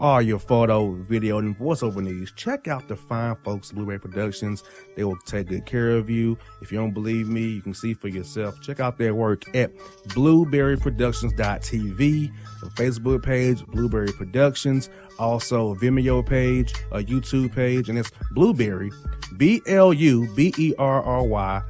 all your photo, video, and voiceover needs, check out the fine folks at Blueberry Productions. They will take good care of you. If you don't believe me, you can see for yourself. Check out their work at blueberryproductions.tv, the Facebook page, Blueberry Productions, also a Vimeo page, a YouTube page, and it's Blueberry, BLUBERRY,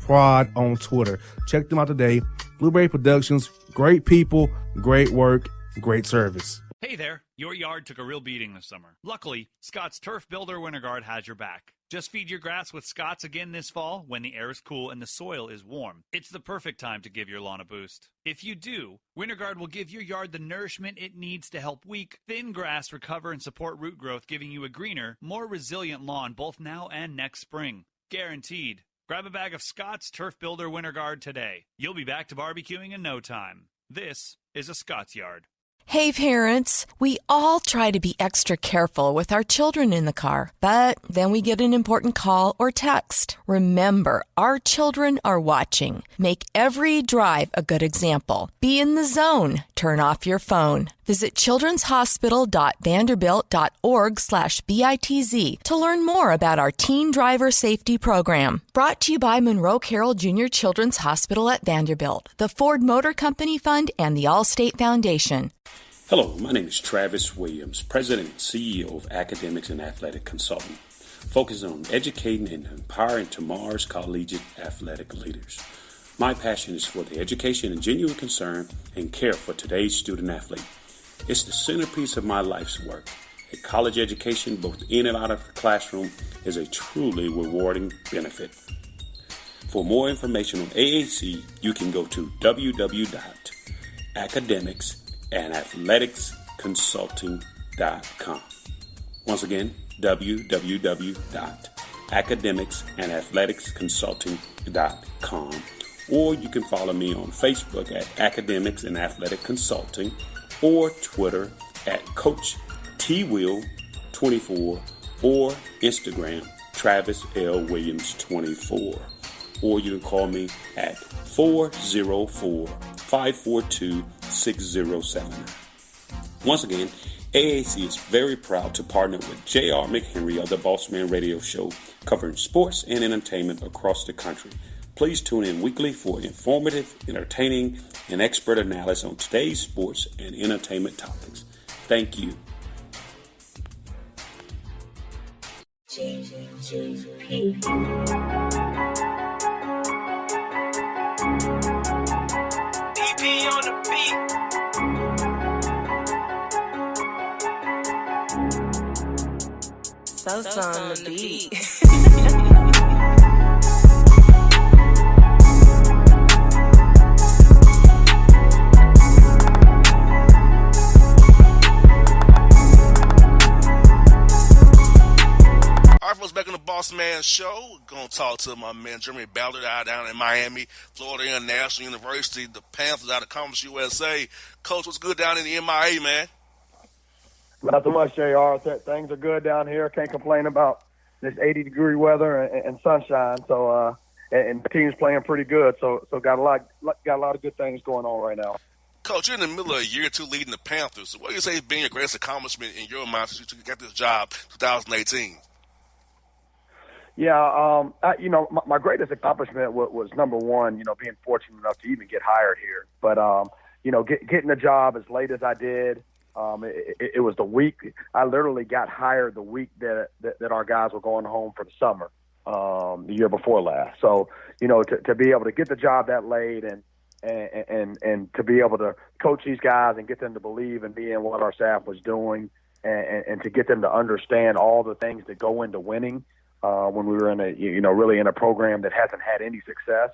Prod on Twitter. Check them out today. Blueberry Productions, great people, great work, great service. Hey there, your yard took a real beating this summer. Luckily, Scott's Turf Builder Winter Guard has your back. Just feed your grass with Scott's again this fall when the air is cool and the soil is warm. It's the perfect time to give your lawn a boost. If you do, Winter Guard will give your yard the nourishment it needs to help weak, thin grass recover and support root growth, giving you a greener, more resilient lawn both now and next spring. Guaranteed. Grab a bag of Scott's Turf Builder Winter Guard today. You'll be back to barbecuing in no time. This is a Scott's Yard. Hey parents, we all try to be extra careful with our children in the car, but then we get an important call or text. Remember, our children are watching. Make every drive a good example. Be in the zone. Turn off your phone. Visit childrenshospital.vanderbilt.org/BITZ to learn more about our teen driver safety program. Brought to you by Monroe Carroll Jr. Children's Hospital at Vanderbilt, the Ford Motor Company Fund, and the Allstate Foundation. Hello, my name is Travis Williams, President and CEO of Academics and Athletic Consulting, focusing on educating and empowering tomorrow's collegiate athletic leaders. My passion is for the education and genuine concern and care for today's student athlete. It's the centerpiece of my life's work. A college education, both in and out of the classroom, is a truly rewarding benefit. For more information on AAC, you can go to www.academicsandathleticsconsulting.com. Once again, www.academicsandathleticsconsulting.com. Or you can follow me on Facebook at Academics and Athletic Consulting, or Twitter at Coach TWill24, or Instagram Travis L. Williams 24. Or you can call me at 404-542-6079. Once again, AAC is very proud to partner with J.R. McHenry of the Bossman Radio Show, covering sports and entertainment across the country. Please tune in weekly for informative, entertaining, and expert analysis on today's sports and entertainment topics. Thank you. DP on the beat. Sosa on the beat. Back on the Bossman Show, we're going to talk to my man Jeremy Ballard out down in Miami, Florida International University, the Panthers out of Conference USA. Coach, what's good down in the MIA, man? Not so much, JR. Things are good down here. Can't complain about this 80-degree weather and sunshine. So, and the team's playing pretty good. So got a lot of good things going on right now. Coach, you're in the middle of a year or two leading the Panthers. So what do you say has been your greatest accomplishment in your mind since you got this job 2018? Yeah, my greatest accomplishment was number one, being fortunate enough to even get hired here. But, getting the job as late as I did, it was the week. I literally got hired the week that our guys were going home for the summer, the year before last. So, to be able to get the job that late and to be able to coach these guys and get them to believe in me and what our staff was doing and to get them to understand all the things that go into winning. When we were in really in a program that hasn't had any success,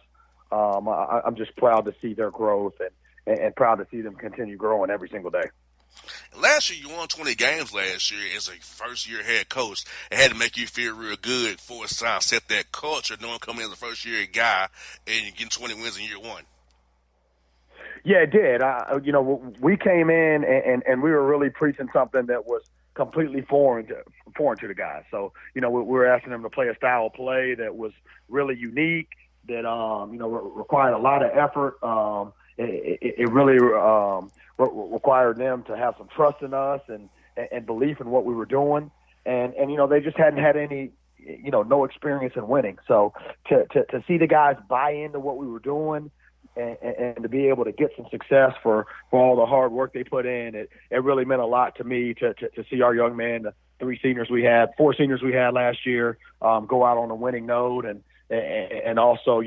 I'm just proud to see their growth and proud to see them continue growing every single day. Last year, you won 20 games last year as a first-year head coach. It had to make you feel real good for it's time to set that culture, knowing coming in as a first-year guy and getting 20 wins in year one. Yeah, it did. We came in and we were really preaching something that was completely foreign to the guys. So, we were asking them to play a style of play that was really unique, that, required a lot of effort. It really required them to have some trust in us and and belief in what we were doing. And they just hadn't had any, no experience in winning. So to see the guys buy into what we were doing and to be able to get some success for all the hard work they put in, it really meant a lot to me to see our young men, the 4 seniors we had last year, go out on a winning note and also,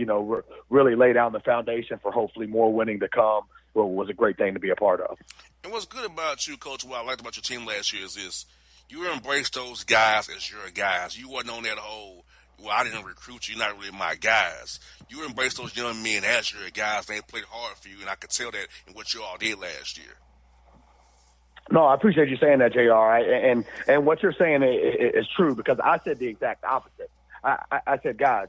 really lay down the foundation for hopefully more winning to come. Well, was a great thing to be a part of. And what's good about you, Coach, what I liked about your team last year is this: you embraced those guys as your guys. You wasn't on that whole, well, I didn't recruit you, you're not really my guys. You embraced those young men as your guys. They played hard for you, and I could tell that in what you all did last year. No, I appreciate you saying that, JR. And what you're saying is true, because I said the exact opposite. I said, guys,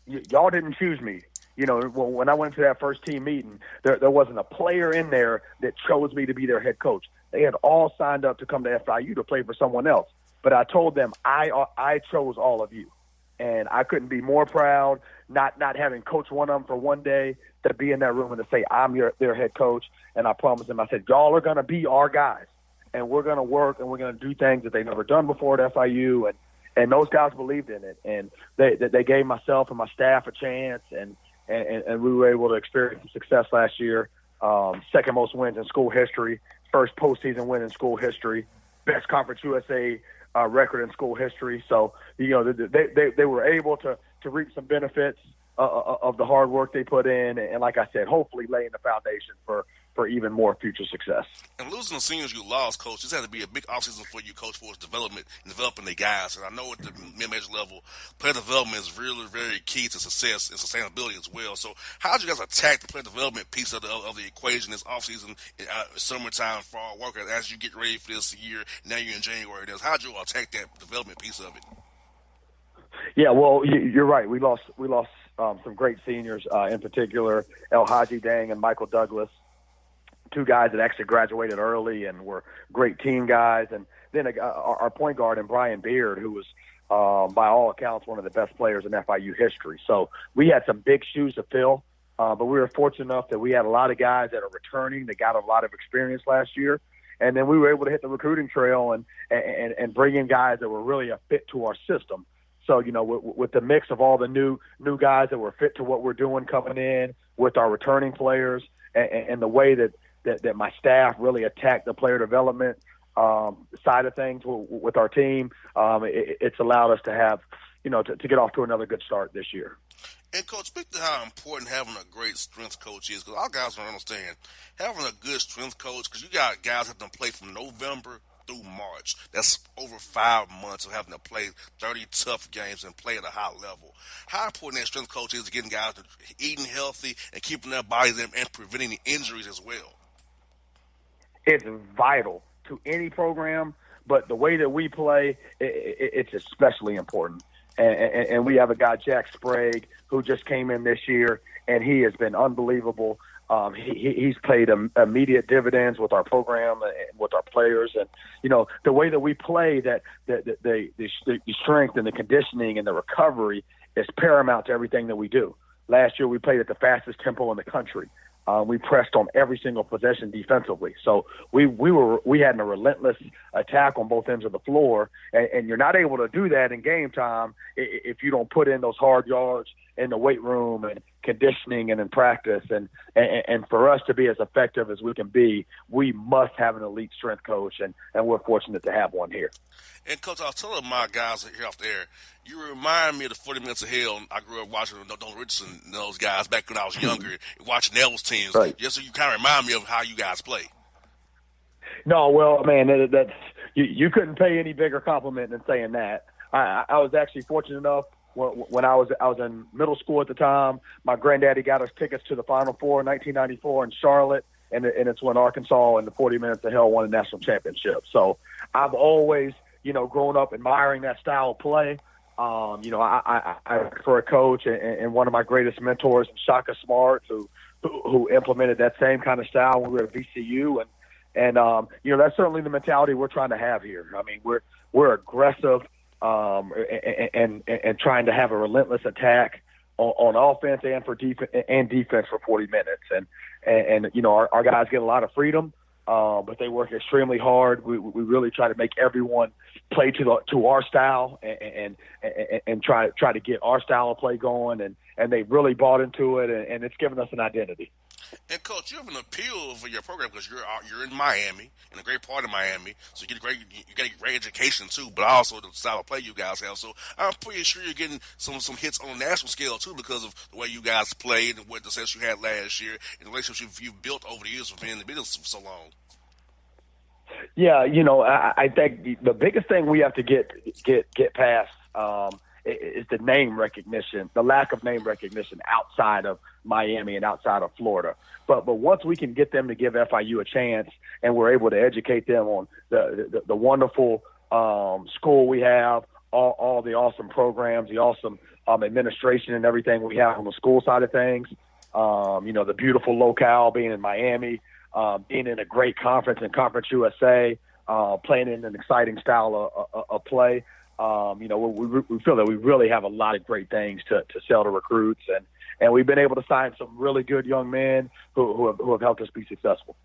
y'all didn't choose me. When I went to that first team meeting, there wasn't a player in there that chose me to be their head coach. They had all signed up to come to FIU to play for someone else. But I told them I chose all of you. And I couldn't be more proud, not having coached one of them for one day, to be in that room and to say I'm their head coach. And I promised them, I said, y'all are going to be our guys. And we're going to work and we're going to do things that they've never done before at FIU. And those guys believed in it. And they gave myself and my staff a chance. And we were able to experience some success last year. Second most wins in school history, first postseason win in school history, best Conference USA record in school history. So, they were able to reap some benefits of the hard work they put in. And like I said, hopefully laying the foundation for even more future success. And losing the seniors you lost, Coach, this had to be a big offseason for you, Coach, for development and developing the guys. And I know at the mid-major level, player development is really very key to success and sustainability as well. So how did you guys attack the player development piece of the equation this offseason, summertime, fall work, as you get ready for this year? Now you're in January. How did you attack that development piece of it? Yeah, well, you're right. We lost some great seniors, in particular, El Haji Dang and Michael Douglas, 2 guys that actually graduated early and were great team guys. And then our point guard, and Brian Beard, who was, by all accounts, one of the best players in FIU history. So we had some big shoes to fill, but we were fortunate enough that we had a lot of guys that are returning. They got a lot of experience last year. And then we were able to hit the recruiting trail and bring in guys that were really a fit to our system. So, with the mix of all the new guys that were fit to what we're doing coming in, with our returning players, and the way that my staff really attacked the player development side of things with our team, it's allowed us to have, to get off to another good start this year. And, Coach, speak to how important having a great strength coach is, because our guys don't understand having a good strength coach, because you got guys that have to play from November through March. That's over 5 months of having to play 30 tough games and play at a high level. How important that strength coach is to getting guys eating healthy and keeping their bodies and preventing the injuries as well? It's vital to any program, but the way that we play, it's especially important. And we have a guy, Jack Sprague, who just came in this year, and he has been unbelievable. He's paid immediate dividends with our program and with our players. And, the way that we play, that the strength and the conditioning and the recovery is paramount to everything that we do. Last year we played at the fastest tempo in the country. We pressed on every single possession defensively. So we had a relentless attack on both ends of the floor, and you're not able to do that in game time if you don't put in those hard yards in the weight room and conditioning and in practice. And for us to be as effective as we can be, we must have an elite strength coach, and we're fortunate to have one here. And, Coach, I was telling my guys here off the air, you remind me of the 40 Minutes of Hell. I grew up watching Don Richardson and those guys back when I was younger, watching those teams. Right. Just so you kind of remind me of how you guys play. No, well, man, that's you couldn't pay any bigger compliment than saying that. I was actually fortunate enough when I was in middle school at the time. My granddaddy got us tickets to the Final Four in 1994 in Charlotte, and it's when Arkansas and the 40 Minutes of Hell won a national championship. So I've always, grown up admiring that style of play. I for a coach and one of my greatest mentors, Shaka Smart, who implemented that same kind of style when we were at VCU, and that's certainly the mentality we're trying to have here. I mean, we're aggressive and trying to have a relentless attack on offense and defense for 40 minutes, and our guys get a lot of freedom. but they work extremely hard. We really try to make everyone play to our style and try to get our style of play going, and they really bought into it, and it's given us an identity. And Coach, you have an appeal for your program because you're in Miami, in a great part of Miami, so you get a great education too, but also the style of play you guys have. So I'm pretty sure you're getting some hits on a national scale too because of the way you guys played and what the success you had last year and the relationships you've built over the years of being in the business for so long. Yeah, I think the biggest thing we have to get past is the name recognition, the lack of name recognition outside of Miami and outside of Florida. But once we can get them to give FIU a chance, and we're able to educate them on the wonderful school we have, all the awesome programs, the awesome administration and everything we have on the school side of things, the beautiful locale being in Miami, being in a great conference in Conference USA, playing in an exciting style of play. We feel that we really have a lot of great things to sell to recruits, and we've been able to sign some really good young men who have helped us be successful.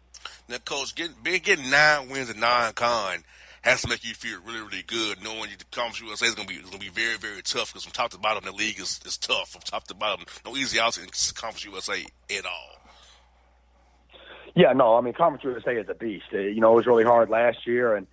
Now, Coach, getting 9 wins and 9 con has to make you feel really, really good, knowing the Conference USA is going to be very, very tough because from top to bottom the league is tough. From top to bottom, no easy outs in Conference USA at all. Yeah, no, I mean Conference USA is a beast. It was really hard last year, and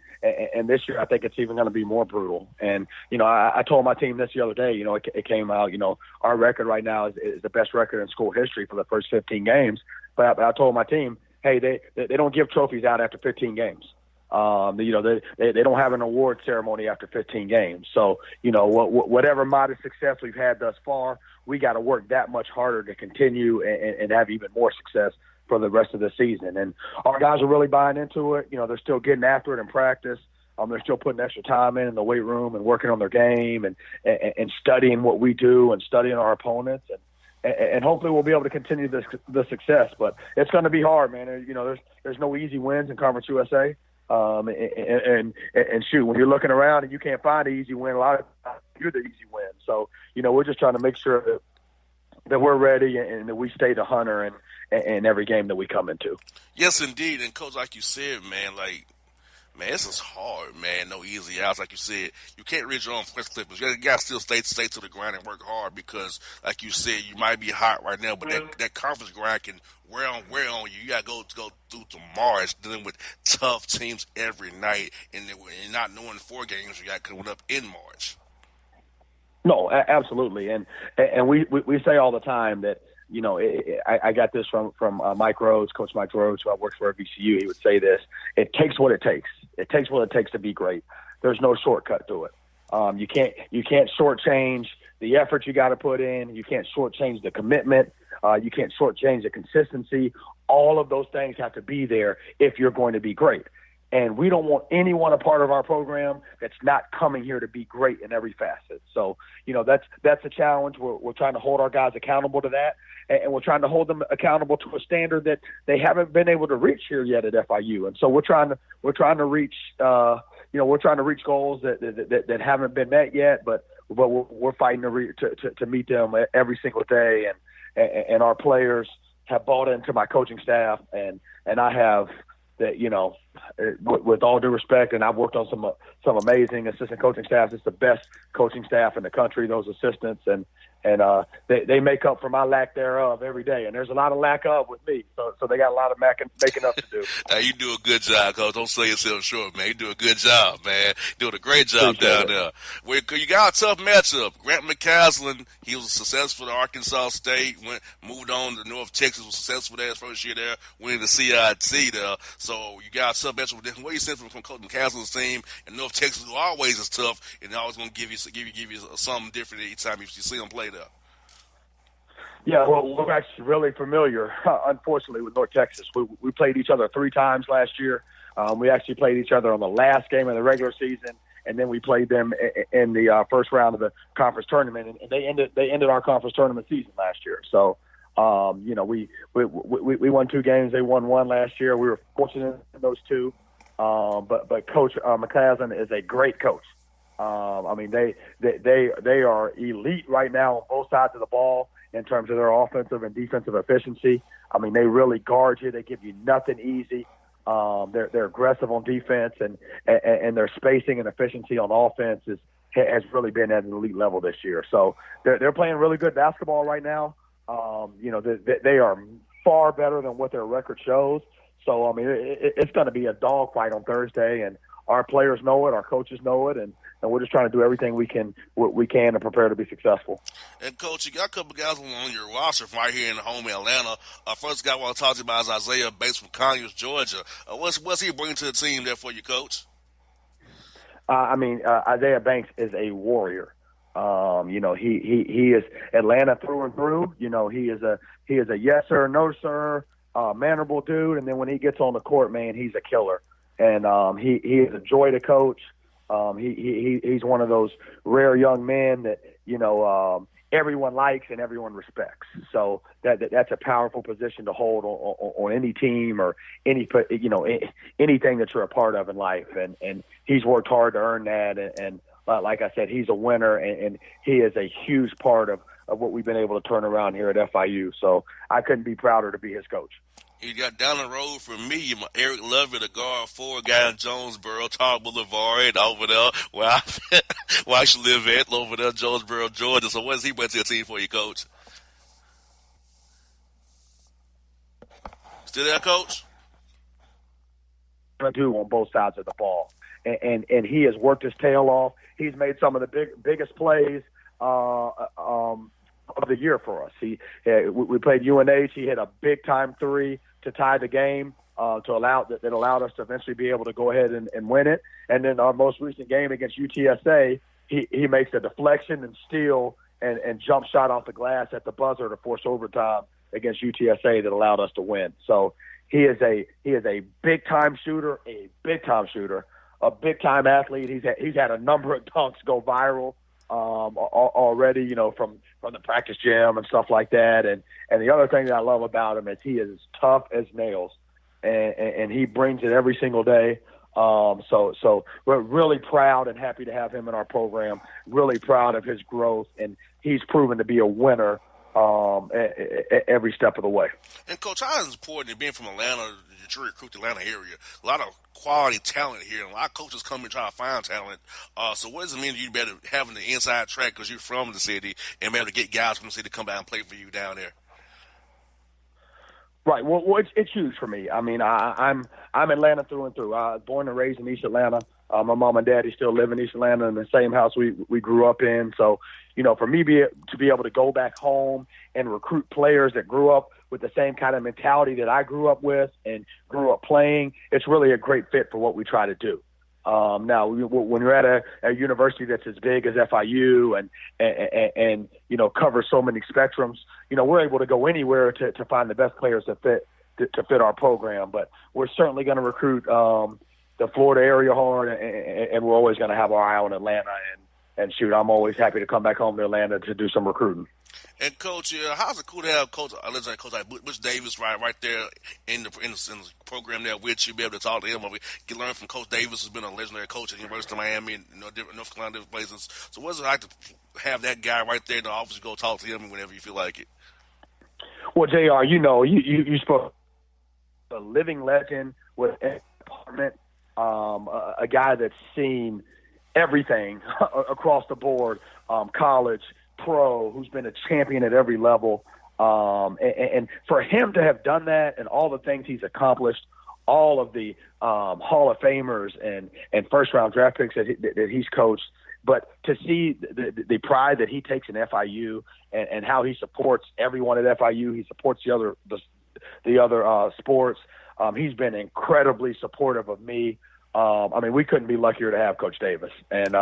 this year I think it's even going to be more brutal. And I told my team this the other day. It came out. Our record right now is the best record in school history for the first 15 games. But I told my team, hey, they don't give trophies out after 15 games. They don't have an award ceremony after 15 games. So whatever modest success we've had thus far, we got to work that much harder to continue and have even more success for the rest of the season. And our guys are really buying into it. They're still getting after it in practice. They're still putting extra time in the weight room and working on their game and studying what we do and studying our opponents. And hopefully we'll be able to continue the success. But it's going to be hard, man. There's no easy wins in Conference USA. And shoot, when you're looking around and you can't find an easy win, a lot of times you're the easy win. So, we're just trying to make sure that we're ready and that we stay the hunter in every game that we come into. Yes, indeed. And Coach, like you said, man, this is hard, man. No easy outs. Like you said, you can't reach your own press clippers. You got to still stay to the grind and work hard because, like you said, you might be hot right now, but that conference grind can wear on you. You got to go through to March dealing with tough teams every night and not knowing 4 games you got coming up in March. No, absolutely. And we say all the time that, I got this from Mike Rhodes, Coach Mike Rhodes, who I worked for at VCU. He would say this: it takes what it takes. It takes what it takes to be great. There's no shortcut to it. You can't shortchange the effort you got to put in. You can't shortchange the commitment. You can't shortchange the consistency. All of those things have to be there if you're going to be great. And we don't want anyone a part of our program that's not coming here to be great in every facet. So, that's a challenge. We're trying to hold our guys accountable to that, and we're trying to hold them accountable to a standard that they haven't been able to reach here yet at FIU. And so we're trying to reach goals that haven't been met yet, but we're fighting to meet them every single day. And our players have bought into my coaching staff, and I have. That with all due respect, and I've worked on some amazing assistant coaching staffs. It's the best coaching staff in the country. Those assistants, and they make up for my lack thereof every day. And there's a lot of lack of with me, so they got a lot of making up to do. Hey, you do a good job, Coach. Don't sell yourself short, man. You do a good job, man. Doing a great job down there. Well, you got a tough matchup. Grant McCaslin, he was successful at Arkansas State. Moved on to North Texas. Was successful there his first year there. Winning the CIT there. So you got a tough matchup with them. What do you sense from Coach McCaslin's team and North Texas, who always is tough and always going to give you something different each time you see them play there? Yeah, well, we're actually really familiar, unfortunately, with North Texas. We played each other 3 times last year. We actually played each other on the last game of the regular season, and then we played them in the first round of the conference tournament, and they ended our conference tournament season last year. So, we won 2 games. They won 1 last year. We were fortunate in those 2. But Coach McCaslin is a great coach. They are elite right now on both sides of the ball in terms of their offensive and defensive efficiency. They really guard you. They give you nothing easy. They're aggressive on defense, and their spacing and efficiency on offense has really been at an elite level this year. So they're playing really good basketball right now. They are far better than what their record shows. So, I mean, it's going to be a dogfight on Thursday, and our players know it, our coaches know it, and we're just trying to do everything we can to prepare to be successful. And, Coach, you got a couple of guys on your roster from right here in home Atlanta. First guy I want to talk to you about is Isaiah Banks from Conyers, Georgia. What's he bringing to the team there for you, Coach? Isaiah Banks is a warrior. He is Atlanta through and through. He is a yes sir, no sir, mannerable dude. And then when he gets on the court, man, he's a killer. And he is a joy to coach. He's one of those rare young men that everyone likes and everyone respects. So that's a powerful position to hold on any team or anything that you're a part of in life. And he's worked hard to earn that. And like I said, he's a winner, and he is a huge part of what we've been able to turn around here at FIU. So I couldn't be prouder to be his coach. You got down the road from me, Eric Lovett, a guard forward guy in Jonesboro, Tar Boulevard, over there where I should live at, over there, Jonesboro, Georgia. So what does he bring to your team for you, Coach? Still there, Coach? Do on both sides of the ball, and he has worked his tail off. He's made some of the biggest plays of the year for us. We played UNH. He hit a big time three to tie the game that allowed us to eventually be able to go ahead and win it. And then our most recent game against UTSA, he makes a deflection and steal and jump shot off the glass at the buzzer to force overtime against UTSA that allowed us to win. So he is a big time shooter, a big time athlete. He's had a number of dunks go viral already, from the practice gym and stuff like that. And the other thing that I love about him is he is tough as nails, and he brings it every single day. So we're really proud and happy to have him in our program. Really proud of his growth, and he's proven to be a winner every step of the way. And Coach, how is it important being from Atlanta, to recruit the Atlanta area? A lot of quality talent here, and a lot of coaches come and try to find talent. So what does it mean to you better having the inside track because you're from the city and be able to get guys from the city to come out and play for you down there? Right. Well, it's huge for me. I mean, I'm Atlanta through and through. I was born and raised in East Atlanta. My mom and daddy still live in East Atlanta in the same house we grew up in. So, for me to be able to go back home and recruit players that grew up with the same kind of mentality that I grew up with and grew up playing, it's really a great fit for what we try to do. Now, when you're at a university that's as big as FIU and covers so many spectrums, we're able to go anywhere to find the best players to fit our program. But we're certainly going to recruit the Florida area hard, and we're always going to have our eye on Atlanta. And shoot, I'm always happy to come back home to Atlanta to do some recruiting. And Coach, how's it cool to have Coach like Butch Davis right there in the program there with you, be able to talk to him? You learn from Coach Davis, who's been a legendary coach at the University of Miami and different North Carolina, different places. So what's it like to have that guy right there in the office? You go talk to him whenever you feel like it. Well, JR, you spoke a living legend with an apartment, a guy that's seen everything across the board, college, pro, who's been a champion at every level. And for him to have done that and all the things he's accomplished, all of the Hall of Famers and first-round draft picks that he's coached, but to see the pride that he takes in FIU and how he supports everyone at FIU, he supports the other sports. He's been incredibly supportive of me. We couldn't be luckier to have Coach Davis, and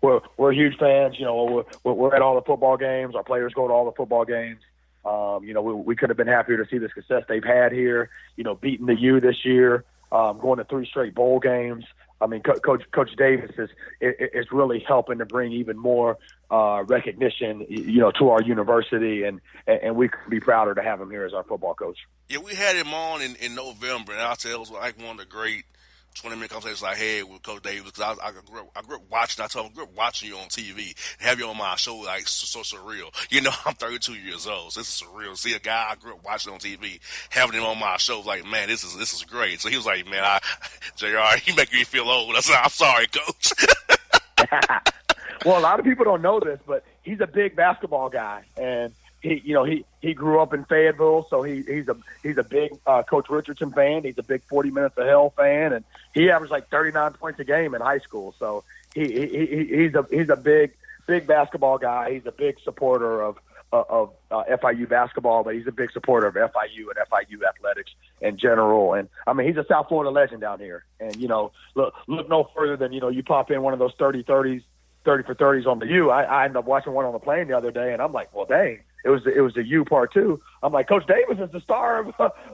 we're huge fans. We're at all the football games. Our players go to all the football games. We could have been happier to see the success they've had here. Beating the U this year, going to 3 straight bowl games. Coach Davis is really helping to bring even more recognition, to our university, and we could be prouder to have him here as our football coach. Yeah, we had him on in November, and I'll tell you, it was like one of the great 20-minute conversations I had with Coach Davis, because I grew up watching. I told him I grew up watching you on TV. Have you on my show, like, so surreal. You know, I'm 32 years old, so this is surreal. See a guy I grew up watching on TV, having him on my show, like, man, this is great. So he was like, man, JR, you make me feel old. I said, I'm sorry, Coach. Well, a lot of people don't know this, but he's a big basketball guy, and he grew up in Fayetteville, so he's a big Coach Richardson fan. He's a big 40 Minutes of Hell fan, and he averaged like 39 points a game in high school. So he's a big basketball guy. He's a big supporter of FIU basketball, but he's a big supporter of FIU and FIU athletics in general. And I mean, he's a South Florida legend down here. And look no further than you pop in one of those 30 for 30s on the U. I ended up watching one on the plane the other day, and I'm like, well, dang. It was the U part two. I'm like, Coach Davis is the star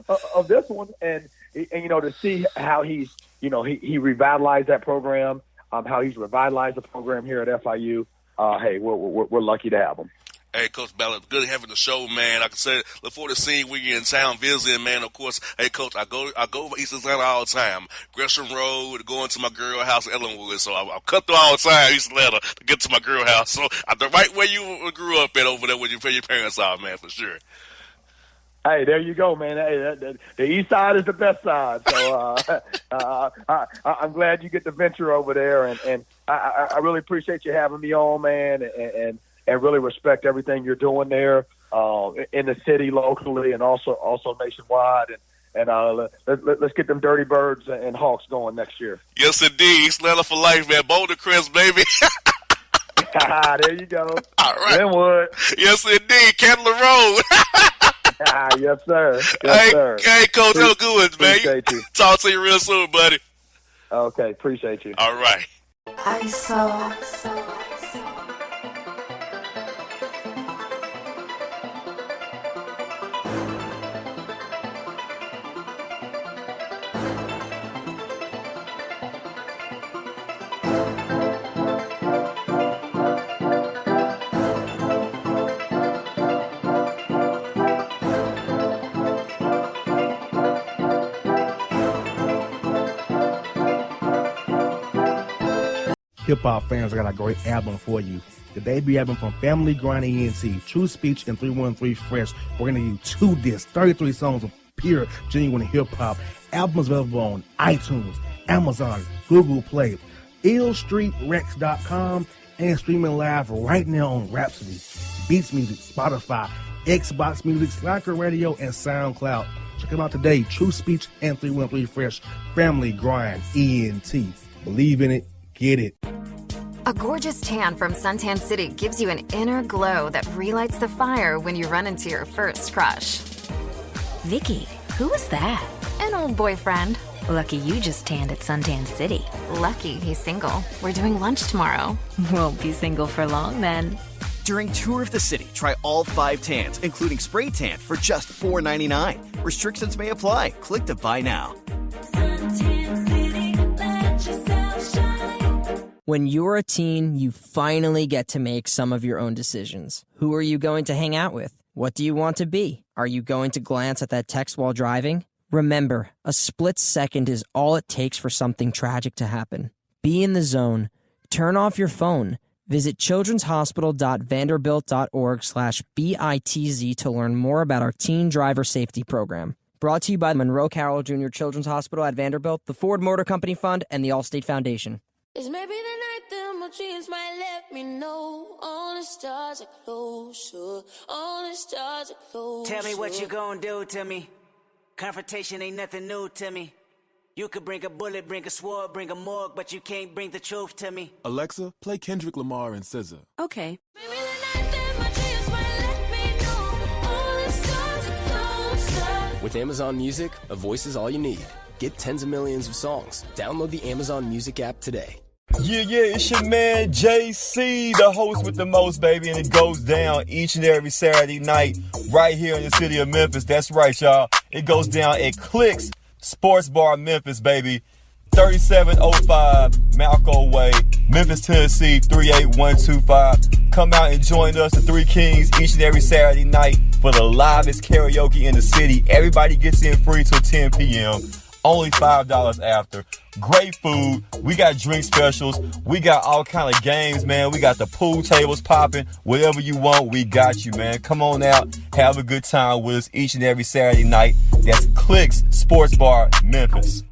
of this one, and to see how he revitalized that program, how he's revitalized the program here at FIU. Hey, we're lucky to have him. Hey, Coach Ballard, good having the show, man. Like I said, look forward to seeing when you're in town visiting, man. Of course, hey, Coach, I go over East Atlanta all the time. Gresham Road, going to my girl house in Ellenwood. So I cut through all the time East Atlanta to get to my girl house. So I'm right where you grew up at over there where your parents are, man, for sure. Hey, there you go, man. Hey, the east side is the best side. So I'm glad you get to venture over there, and I really appreciate you having me on, man, and really respect everything you're doing there in the city, locally, and also nationwide. And let's get them Dirty Birds and Hawks going next year. Yes, indeed. East Atlanta for life, man. Boulder Crest, baby. There you go. All right. Glenwood. Yes, indeed. Candler Road. Yes, sir. Yes, sir. Hey, Coach, have a good one, man. Appreciate you. Talk to you real soon, buddy. Okay, appreciate you. All right. I saw. Hip-hop fans, I got a great album for you. The debut album from Family Grind ENT, True Speech and 313 Fresh. We're going to do 2 discs, 33 songs of pure, genuine hip-hop. Albums available on iTunes, Amazon, Google Play, illstreetrex.com, and streaming live right now on Rhapsody, Beats Music, Spotify, Xbox Music, Slacker Radio, and SoundCloud. Check them out today. True Speech and 313 Fresh. Family Grind ENT. Believe in it. Get it. A gorgeous tan from Suntan City gives you an inner glow that relights the fire when you run into your first crush. Vicky, who was that? An old boyfriend. Lucky you just tanned at Suntan City. Lucky he's single. We're doing lunch tomorrow. Won't be single for long then. During Tour of the City, try all 5 tans, including spray tan, for just $4.99. Restrictions may apply. Click to buy now. Suntan City, let yourself shine. When you're a teen, you finally get to make some of your own decisions. Who are you going to hang out with? What do you want to be? Are you going to glance at that text while driving? Remember, a split second is all it takes for something tragic to happen. Be in the zone. Turn off your phone. Visit childrenshospital.vanderbilt.org/BITZ to learn more about our teen driver safety program. Brought to you by Monroe Carroll Jr. Children's Hospital at Vanderbilt, the Ford Motor Company Fund, and the Allstate Foundation. It's maybe the night that my dreams might let me know. All the stars are closer. All the stars are closer. Tell me what you gonna do to me. Confrontation ain't nothing new to me. You could bring a bullet, bring a sword, bring a morgue, but you can't bring the truth to me. Alexa, play Kendrick Lamar and SZA. Okay. Maybe the night that my dreams might let me know. All the stars are closer. With Amazon Music, a voice is all you need. Get tens of millions of songs. Download the Amazon Music app today. Yeah, it's your man JC, the host with the most, baby, and it goes down each and every Saturday night right here in the city of Memphis. That's right, y'all. It goes down at Clicks Sports Bar Memphis, baby. 3705 Malco Way, Memphis, Tennessee, 38125. Come out and join us, the Three Kings, each and every Saturday night for the livest karaoke in the city. Everybody gets in free till 10 p.m. only $5 after. Great food. We got drink specials. We got all kind of games, man. We got the pool tables popping. Whatever you want, we got you, man. Come on out. Have a good time with us each and every Saturday night. That's Clicks Sports Bar, Memphis.